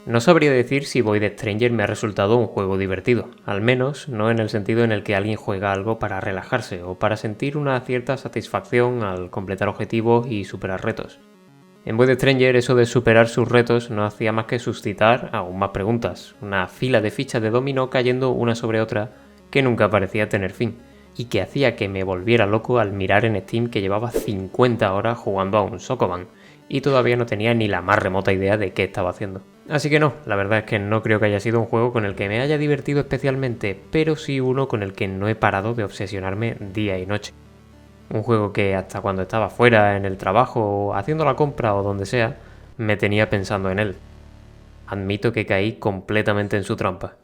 No sabría decir si Void Stranger me ha resultado un juego divertido, al menos no en el sentido en el que alguien juega algo para relajarse o para sentir una cierta satisfacción al completar objetivos y superar retos. En Void Stranger eso de superar sus retos no hacía más que suscitar aún más preguntas, una fila de fichas de dominó cayendo una sobre otra que nunca parecía tener fin, y que hacía que me volviera loco al mirar en Steam que llevaba 50 horas jugando a un Sokoban, y todavía no tenía ni la más remota idea de qué estaba haciendo. Así que no, la verdad es que no creo que haya sido un juego con el que me haya divertido especialmente, pero sí uno con el que no he parado de obsesionarme día y noche. Un juego que hasta cuando estaba fuera, en el trabajo, haciendo la compra o donde sea, me tenía pensando en él. Admito que caí completamente en su trampa.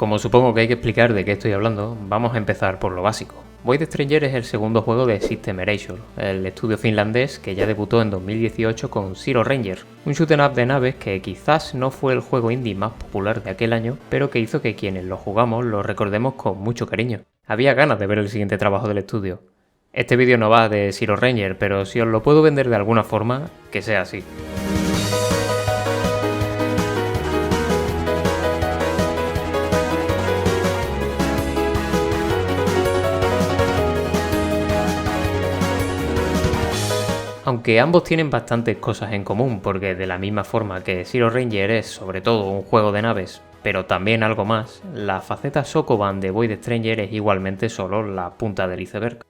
Como supongo que hay que explicar de qué estoy hablando, vamos a empezar por lo básico. Void Stranger es el segundo juego de System Erasure, el estudio finlandés que ya debutó en 2018 con Zero Ranger, un shoot 'em up de naves que quizás no fue el juego indie más popular de aquel año, pero que hizo que quienes lo jugamos lo recordemos con mucho cariño. Había ganas de ver el siguiente trabajo del estudio. Este vídeo no va de Zero Ranger, pero si os lo puedo vender de alguna forma, que sea así. Aunque ambos tienen bastantes cosas en común, porque de la misma forma que Zero Ranger es sobre todo un juego de naves, pero también algo más, la faceta Sokoban de Void Stranger es igualmente solo la punta del iceberg.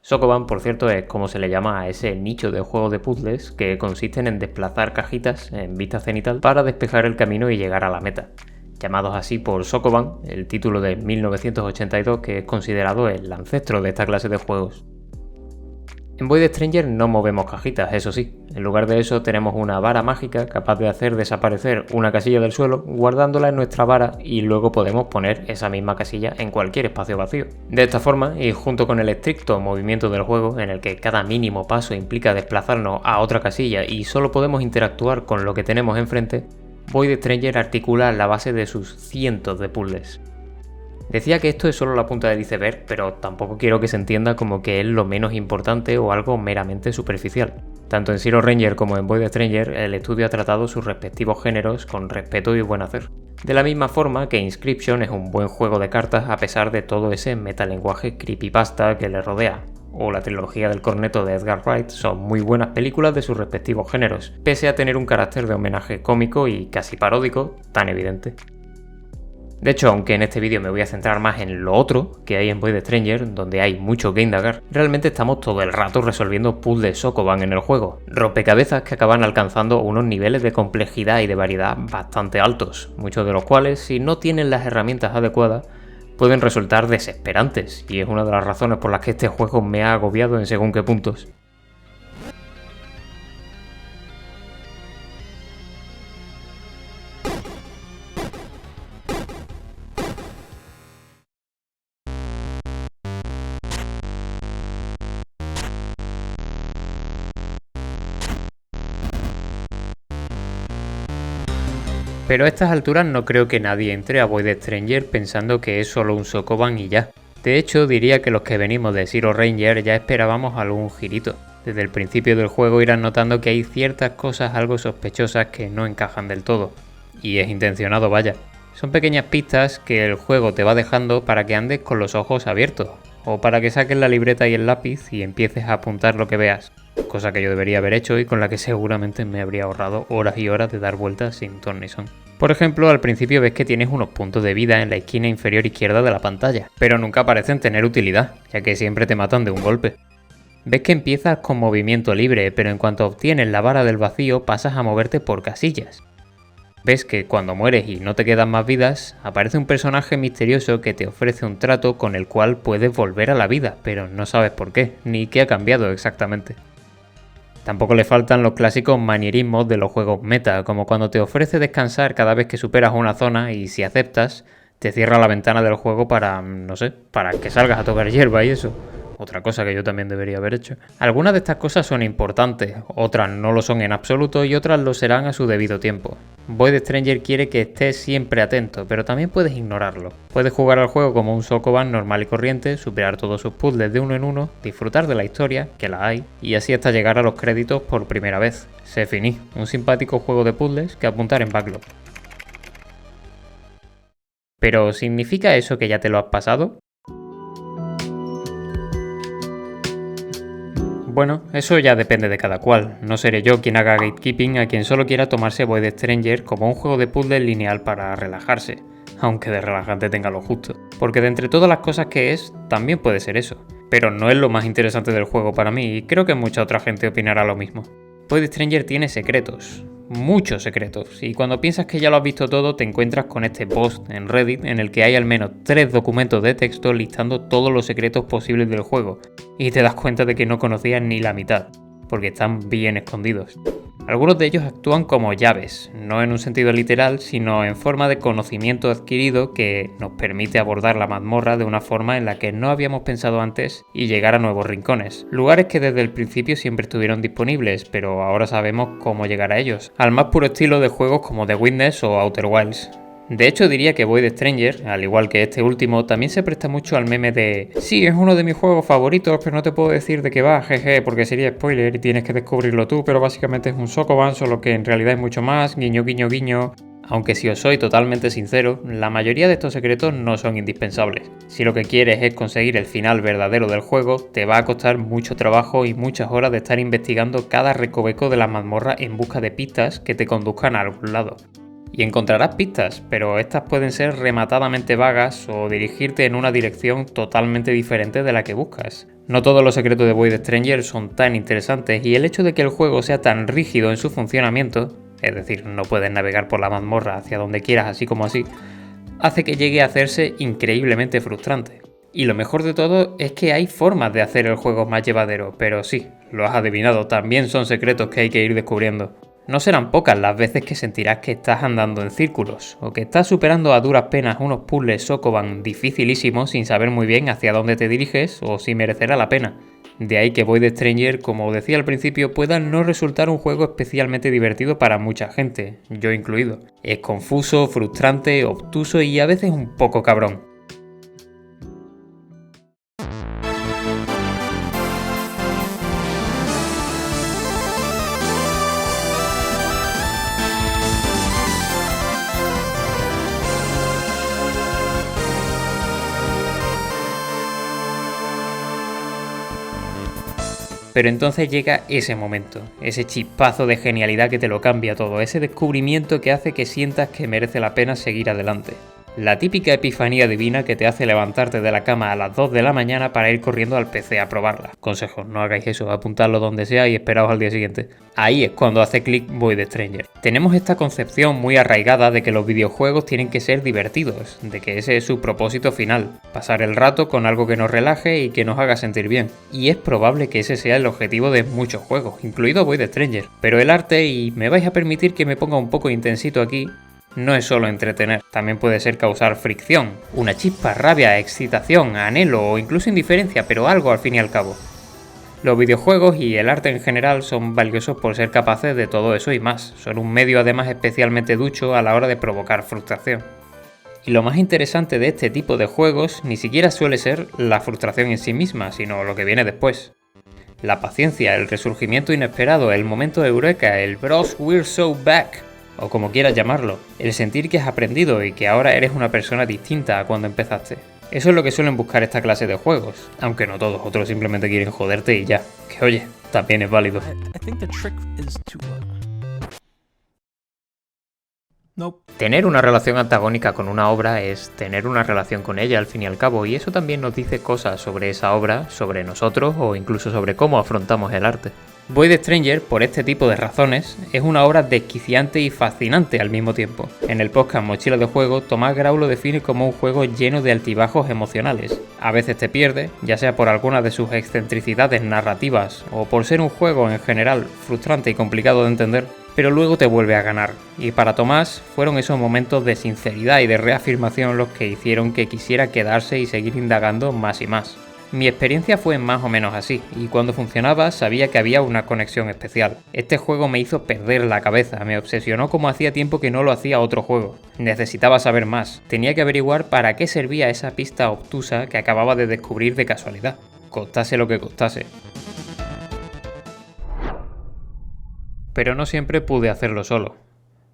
Sokoban, por cierto, es como se le llama a ese nicho de juego de puzzles que consisten en desplazar cajitas en vista cenital para despejar el camino y llegar a la meta. Llamados así por Sokoban, el título de 1982 que es considerado el ancestro de esta clase de juegos. En Void Stranger no movemos cajitas, eso sí. En lugar de eso tenemos una vara mágica capaz de hacer desaparecer una casilla del suelo guardándola en nuestra vara y luego podemos poner esa misma casilla en cualquier espacio vacío. De esta forma, y junto con el estricto movimiento del juego en el que cada mínimo paso implica desplazarnos a otra casilla y solo podemos interactuar con lo que tenemos enfrente, Void Stranger articula la base de sus cientos de puzzles. Decía que esto es solo la punta del iceberg, pero tampoco quiero que se entienda como que es lo menos importante o algo meramente superficial. Tanto en Zero Ranger como en Void Stranger, el estudio ha tratado sus respectivos géneros con respeto y buen hacer. De la misma forma que Inscription es un buen juego de cartas a pesar de todo ese metalenguaje creepypasta que le rodea, o la trilogía del corneto de Edgar Wright son muy buenas películas de sus respectivos géneros, pese a tener un carácter de homenaje cómico y casi paródico tan evidente. De hecho, aunque en este vídeo me voy a centrar más en lo otro que hay en Void Stranger, donde hay mucho que indagar, realmente estamos todo el rato resolviendo puzzles Sokoban en el juego, rompecabezas que acaban alcanzando unos niveles de complejidad y de variedad bastante altos, muchos de los cuales, si no tienen las herramientas adecuadas, pueden resultar desesperantes, y es una de las razones por las que este juego me ha agobiado en según qué puntos. Pero a estas alturas no creo que nadie entre a Void Stranger pensando que es solo un Sokoban y ya. De hecho, diría que los que venimos de Zero Ranger ya esperábamos algún girito. Desde el principio del juego irán notando que hay ciertas cosas algo sospechosas que no encajan del todo. Y es intencionado, vaya. Son pequeñas pistas que el juego te va dejando para que andes con los ojos abiertos, o para que saques la libreta y el lápiz y empieces a apuntar lo que veas. Cosa que yo debería haber hecho y con la que seguramente me habría ahorrado horas y horas de dar vueltas sin ton ni son. Por ejemplo, al principio ves que tienes unos puntos de vida en la esquina inferior izquierda de la pantalla, pero nunca parecen tener utilidad, ya que siempre te matan de un golpe. Ves que empiezas con movimiento libre, pero en cuanto obtienes la vara del vacío pasas a moverte por casillas. Ves que cuando mueres y no te quedan más vidas, aparece un personaje misterioso que te ofrece un trato con el cual puedes volver a la vida, pero no sabes por qué, ni qué ha cambiado exactamente. Tampoco le faltan los clásicos manierismos de los juegos meta, como cuando te ofrece descansar cada vez que superas una zona y si aceptas, te cierra la ventana del juego para, no sé, para que salgas a tocar hierba y eso. otra cosa que yo también debería haber hecho. Algunas de estas cosas son importantes, otras no lo son en absoluto y otras lo serán a su debido tiempo. Void Stranger quiere que estés siempre atento, pero también puedes ignorarlo. Puedes jugar al juego como un Sokoban normal y corriente, superar todos sus puzzles de uno en uno, disfrutar de la historia, que la hay, y así hasta llegar a los créditos por primera vez. C'est fini, un simpático juego de puzzles que apuntar en backlog. ¿Pero significa eso que ya te lo has pasado? Bueno, eso ya depende de cada cual. No seré yo quien haga gatekeeping a quien solo quiera tomarse Void Stranger como un juego de puzzle lineal para relajarse, aunque de relajante tenga lo justo. Porque de entre todas las cosas que es, también puede ser eso. Pero no es lo más interesante del juego para mí y creo que mucha otra gente opinará lo mismo. Void Stranger tiene secretos. Muchos secretos, y cuando piensas que ya lo has visto todo te encuentras con este post en Reddit en el que hay al menos 3 documentos de texto listando todos los secretos posibles del juego, y te das cuenta de que no conocías ni la mitad, porque están bien escondidos. Algunos de ellos actúan como llaves, no en un sentido literal, sino en forma de conocimiento adquirido que nos permite abordar la mazmorra de una forma en la que no habíamos pensado antes y llegar a nuevos rincones. Lugares que desde el principio siempre estuvieron disponibles, pero ahora sabemos cómo llegar a ellos, al más puro estilo de juegos como The Witness o Outer Wilds. De hecho diría que Void Stranger, al igual que este último, también se presta mucho al meme de sí, es uno de mis juegos favoritos, pero no te puedo decir de qué va, jeje, porque sería spoiler y tienes que descubrirlo tú, pero básicamente es un Sokoban, solo que en realidad es mucho más, guiño guiño guiño. Aunque si os soy totalmente sincero, la mayoría de estos secretos no son indispensables. Si lo que quieres es conseguir el final verdadero del juego, te va a costar mucho trabajo y muchas horas de estar investigando cada recoveco de la mazmorra en busca de pistas que te conduzcan a algún lado. Y encontrarás pistas, pero estas pueden ser rematadamente vagas o dirigirte en una dirección totalmente diferente de la que buscas. No todos los secretos de Void Stranger son tan interesantes y el hecho de que el juego sea tan rígido en su funcionamiento, es decir, no puedes navegar por la mazmorra hacia donde quieras así como así, hace que llegue a hacerse increíblemente frustrante. Y lo mejor de todo es que hay formas de hacer el juego más llevadero, pero sí, lo has adivinado, también son secretos que hay que ir descubriendo. No serán pocas las veces que sentirás que estás andando en círculos, o que estás superando a duras penas unos puzzles Sokoban dificilísimos sin saber muy bien hacia dónde te diriges o si merecerá la pena. De ahí que Void Stranger, como decía al principio, pueda no resultar un juego especialmente divertido para mucha gente, yo incluido. Es confuso, frustrante, obtuso y a veces un poco cabrón. Pero entonces llega ese momento, ese chispazo de genialidad que te lo cambia todo, ese descubrimiento que hace que sientas que merece la pena seguir adelante. La típica epifanía divina que te hace levantarte de la cama a las 2 de la mañana para ir corriendo al PC a probarla. Consejo, no hagáis eso, apuntadlo donde sea y esperaos al día siguiente. Ahí es cuando hace clic Void Stranger. Tenemos esta concepción muy arraigada de que los videojuegos tienen que ser divertidos, de que ese es su propósito final, pasar el rato con algo que nos relaje y que nos haga sentir bien. Y es probable que ese sea el objetivo de muchos juegos, incluido Void Stranger. Pero el arte, y me vais a permitir que me ponga un poco intensito aquí, no es solo entretener, también puede ser causar fricción, una chispa, rabia, excitación, anhelo o incluso indiferencia, pero algo al fin y al cabo. Los videojuegos y el arte en general son valiosos por ser capaces de todo eso y más, son un medio además especialmente ducho a la hora de provocar frustración. Y lo más interesante de este tipo de juegos ni siquiera suele ser la frustración en sí misma, sino lo que viene después. La paciencia, el resurgimiento inesperado, el momento eureka, el bros we're so back, o como quieras llamarlo, el sentir que has aprendido y que ahora eres una persona distinta a cuando empezaste. Eso es lo que suelen buscar esta clase de juegos, aunque no todos, otros simplemente quieren joderte y ya, que oye, también es válido. Nope. Tener una relación antagónica con una obra es tener una relación con ella al fin y al cabo, y eso también nos dice cosas sobre esa obra, sobre nosotros o incluso sobre cómo afrontamos el arte. Void Stranger, por este tipo de razones, es una obra desquiciante y fascinante al mismo tiempo. En el podcast Mochila de Juego, Tomás Grau lo define como un juego lleno de altibajos emocionales. A veces te pierde, ya sea por alguna de sus excentricidades narrativas o por ser un juego en general frustrante y complicado de entender, pero luego te vuelve a ganar. Y para Tomás fueron esos momentos de sinceridad y de reafirmación los que hicieron que quisiera quedarse y seguir indagando más y más. Mi experiencia fue más o menos así, y cuando funcionaba sabía que había una conexión especial. Este juego me hizo perder la cabeza, me obsesionó como hacía tiempo que no lo hacía otro juego. Necesitaba saber más, tenía que averiguar para qué servía esa pista obtusa que acababa de descubrir de casualidad, costase lo que costase. Pero no siempre pude hacerlo solo.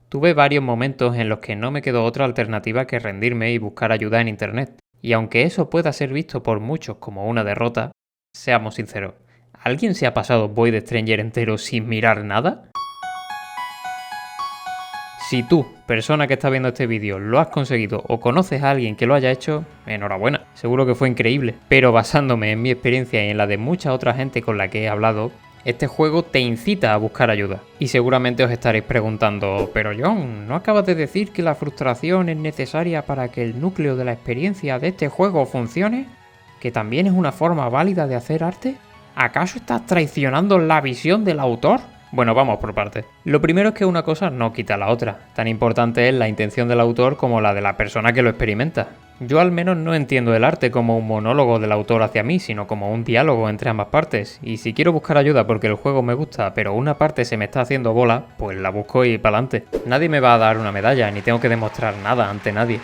Tuve varios momentos en los que no me quedó otra alternativa que rendirme y buscar ayuda en internet. Y aunque eso pueda ser visto por muchos como una derrota, seamos sinceros, ¿alguien se ha pasado Void Stranger entero sin mirar nada? Si tú, persona que está viendo este vídeo, lo has conseguido o conoces a alguien que lo haya hecho, enhorabuena, seguro que fue increíble. Pero basándome en mi experiencia y en la de mucha otra gente con la que he hablado, este juego te incita a buscar ayuda. Y seguramente os estaréis preguntando, pero John, ¿no acabas de decir que la frustración es necesaria para que el núcleo de la experiencia de este juego funcione? ¿Que también es una forma válida de hacer arte? ¿Acaso estás traicionando la visión del autor? Bueno, vamos por partes. Lo primero es que una cosa no quita la otra. Tan importante es la intención del autor como la de la persona que lo experimenta. Yo al menos no entiendo el arte como un monólogo del autor hacia mí, sino como un diálogo entre ambas partes. Y si quiero buscar ayuda porque el juego me gusta, pero una parte se me está haciendo bola, pues la busco y pa'lante. Nadie me va a dar una medalla, ni tengo que demostrar nada ante nadie.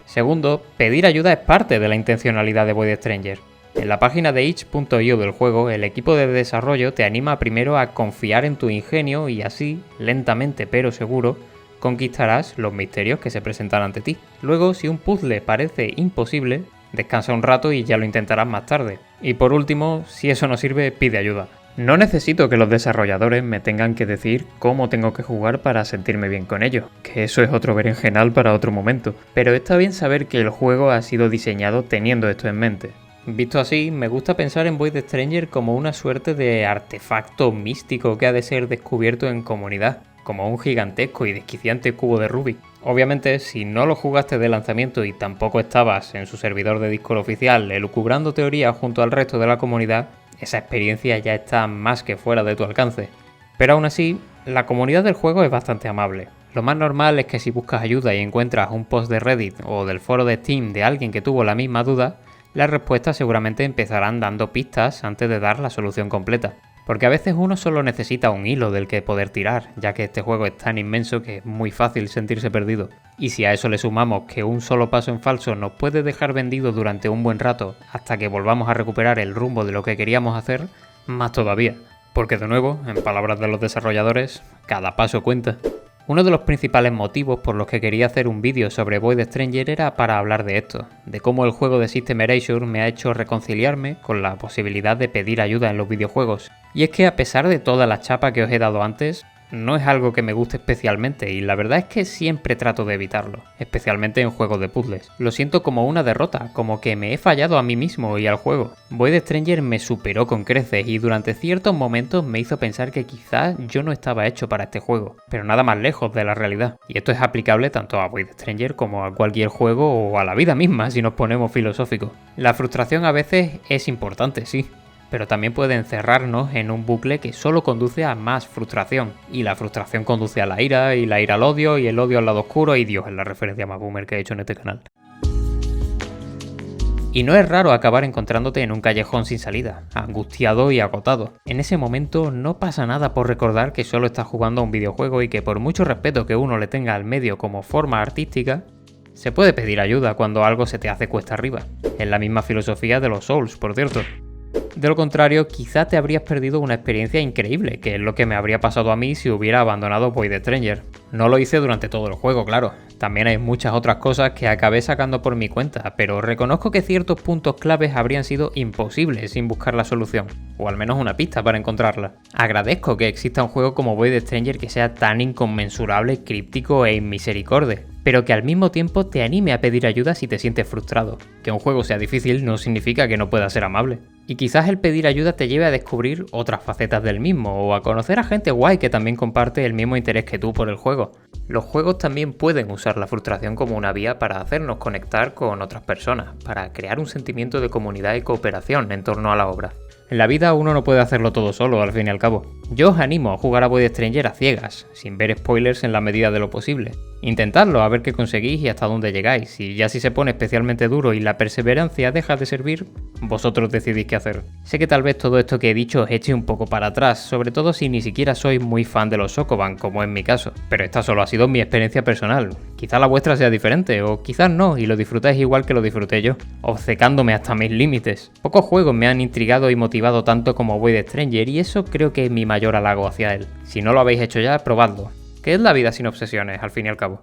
Segundo, pedir ayuda es parte de la intencionalidad de Void Stranger. En la página de itch.io del juego, el equipo de desarrollo te anima primero a confiar en tu ingenio y así, lentamente pero seguro, conquistarás los misterios que se presentan ante ti. Luego, si un puzzle parece imposible, descansa un rato y ya lo intentarás más tarde. Y por último, si eso no sirve, pide ayuda. No necesito que los desarrolladores me tengan que decir cómo tengo que jugar para sentirme bien con ello, que eso es otro berenjenal para otro momento. Pero está bien saber que el juego ha sido diseñado teniendo esto en mente. Visto así, me gusta pensar en Void Stranger como una suerte de artefacto místico que ha de ser descubierto en comunidad, como un gigantesco y desquiciante cubo de Rubik. Obviamente, si no lo jugaste de lanzamiento y tampoco estabas en su servidor de Discord oficial elucubrando teorías junto al resto de la comunidad, esa experiencia ya está más que fuera de tu alcance. Pero aún así, la comunidad del juego es bastante amable. Lo más normal es que si buscas ayuda y encuentras un post de Reddit o del foro de Steam de alguien que tuvo la misma duda, las respuestas seguramente empezarán dando pistas antes de dar la solución completa. Porque a veces uno solo necesita un hilo del que poder tirar, ya que este juego es tan inmenso que es muy fácil sentirse perdido. Y si a eso le sumamos que un solo paso en falso nos puede dejar vendido durante un buen rato hasta que volvamos a recuperar el rumbo de lo que queríamos hacer, más todavía. Porque de nuevo, en palabras de los desarrolladores, cada paso cuenta. Uno de los principales motivos por los que quería hacer un vídeo sobre Void Stranger era para hablar de esto, de cómo el juego de System Erasure me ha hecho reconciliarme con la posibilidad de pedir ayuda en los videojuegos. Y es que a pesar de toda la chapa que os he dado antes, no es algo que me guste especialmente y la verdad es que siempre trato de evitarlo, especialmente en juegos de puzzles. Lo siento como una derrota, como que me he fallado a mí mismo y al juego. Void Stranger me superó con creces y durante ciertos momentos me hizo pensar que quizás yo no estaba hecho para este juego, pero nada más lejos de la realidad. Y esto es aplicable tanto a Void Stranger como a cualquier juego o a la vida misma si nos ponemos filosóficos. La frustración a veces es importante, sí, pero también puede encerrarnos en un bucle que solo conduce a más frustración. Y la frustración conduce a la ira, y la ira al odio, y el odio al lado oscuro, y Dios, es la referencia más boomer que he hecho en este canal. Y no es raro acabar encontrándote en un callejón sin salida, angustiado y agotado. En ese momento no pasa nada por recordar que solo estás jugando a un videojuego y que por mucho respeto que uno le tenga al medio como forma artística, se puede pedir ayuda cuando algo se te hace cuesta arriba. Es la misma filosofía de los Souls, por cierto. De lo contrario, quizá te habrías perdido una experiencia increíble, que es lo que me habría pasado a mí si hubiera abandonado Void Stranger. No lo hice durante todo el juego, claro. También hay muchas otras cosas que acabé sacando por mi cuenta, pero reconozco que ciertos puntos claves habrían sido imposibles sin buscar la solución, o al menos una pista para encontrarla. Agradezco que exista un juego como Void Stranger que sea tan inconmensurable, críptico e inmisericorde, pero que al mismo tiempo te anime a pedir ayuda si te sientes frustrado. Que un juego sea difícil no significa que no pueda ser amable. Y quizás el pedir ayuda te lleve a descubrir otras facetas del mismo, o a conocer a gente guay que también comparte el mismo interés que tú por el juego. Los juegos también pueden usar la frustración como una vía para hacernos conectar con otras personas, para crear un sentimiento de comunidad y cooperación en torno a la obra. En la vida uno no puede hacerlo todo solo, al fin y al cabo. Yo os animo a jugar a Void Stranger a ciegas, sin ver spoilers en la medida de lo posible. Intentadlo a ver qué conseguís y hasta dónde llegáis, y ya si se pone especialmente duro y la perseverancia deja de servir, Vosotros decidís qué hacer. Sé que tal vez todo esto que he dicho os eche un poco para atrás, sobre todo si ni siquiera sois muy fan de los Sokoban, como es mi caso, pero esta solo ha sido mi experiencia personal. Quizá la vuestra sea diferente, o quizás no, y lo disfrutáis igual que lo disfruté yo, obcecándome hasta mis límites. Pocos juegos me han intrigado y motivado tanto como Void Stranger, y eso creo que es mi mayor halago hacia él. Si no lo habéis hecho ya, probadlo. ¿Qué es la vida sin obsesiones, al fin y al cabo?